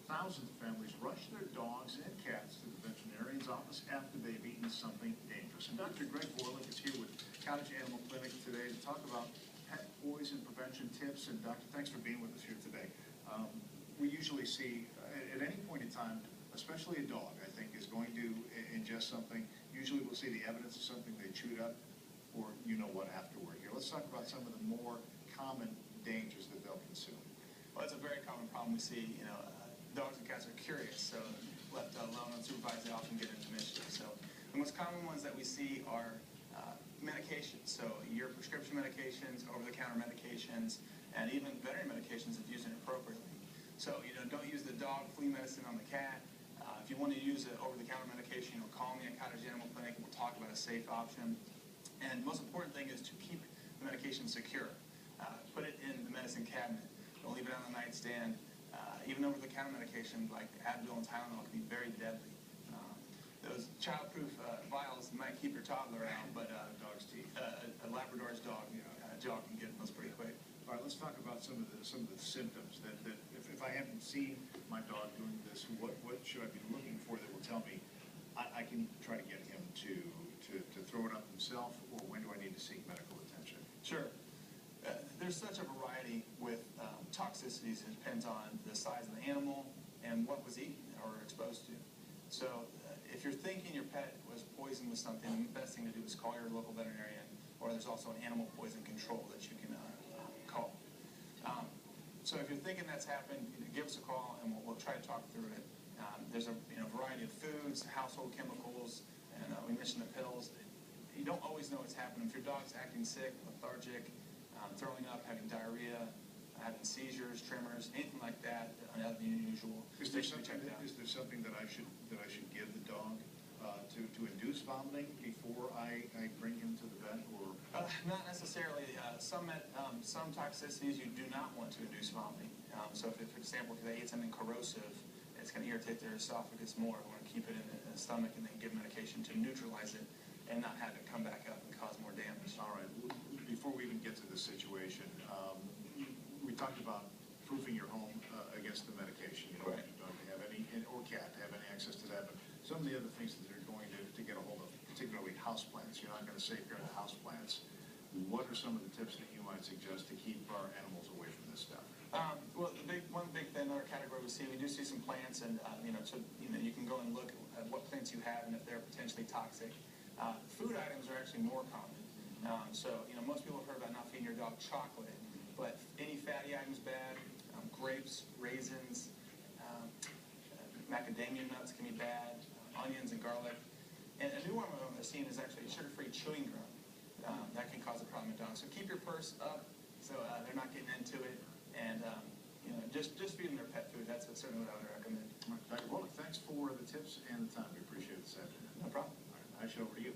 Thousands of families rush their dogs and cats to the veterinarian's office after they've eaten something dangerous. And Dr. Greg Borlik is here with Cottage Animal Clinic today to talk about pet poison prevention tips. And Doctor, thanks for being with us here today. We usually see, at any point in time, especially a dog, I think, is going to ingest something. Usually we'll see the evidence of something they chewed up or you know what afterward here. Let's talk about some of the more common dangers that they'll consume. Well, it's a very common problem we see. Dogs and cats are curious, so left alone unsupervised, they often get into mischief. So the most common ones that we see are medications. So your prescription medications, over-the-counter medications, and even veterinary medications if used inappropriately. So, don't use the dog flea medicine on the cat. If you want to use an over-the-counter medication, call me at Cottage Animal Clinic and we'll talk about a safe option. And the most important thing is to keep the medication secure. Put it in the medicine cabinet. Don't leave it on the nightstand. Even over-the-counter medication like Advil and Tylenol can be very deadly. Those child-proof vials might keep your toddler out, but Dog's teeth. A Labrador's dog, jaw can get those pretty quick. All right, let's talk about some of the symptoms that if I haven't seen my dog doing this, what should I be looking for that will tell me I can try to get him to throw it up himself, or when do I need to seek medical attention? Sure. There's such a variety with toxicities. It depends on the size of the animal and what was eaten or exposed to. So if you're thinking your pet was poisoned with something, the best thing to do is call your local veterinarian, or there's also an animal poison control that you can call. So if you're thinking that's happened, give us a call and we'll try to talk through it. There's a variety of foods, household chemicals, and we mentioned the pills. You don't always know what's happening. If your dog's acting sick, lethargic, throwing up, having diarrhea, having seizures, tremors, anything like that, other than unusual. Is there something that I should give the dog to induce vomiting before I bring him to the vet, or? Not necessarily. Some toxicities you do not want to induce vomiting. So if, for example, if they eat something corrosive, it's going to irritate their esophagus more. We want to keep it in the stomach and then give medication to neutralize it and not have it come back up and cause more damage. All right. Before we even get to this situation, we talked about proofing your home against the medication. You don't want your dog to have any, or cat to have any access to that. But some of the other things that they're going to get a hold of, particularly houseplants, you're not going to safeguard the houseplants. What are some of the tips that you might suggest to keep our animals away from this stuff? Well, one big thing, another category we see some plants, and you can go and look at what plants you have and if they're potentially toxic. Food items are actually more common. Most people have heard about not feeding your dog chocolate, but any fatty items bad. Grapes, raisins, macadamia nuts can be bad. Onions and garlic. And a new one they're seeing is actually sugar-free chewing gum. That can cause a problem in dogs. So keep your purse up so they're not getting into it. And just feed them their pet food. That's certainly what I would recommend. Dr. Borlik, thanks for the tips and the time. We appreciate it this afternoon. No problem. All right, I show over to you.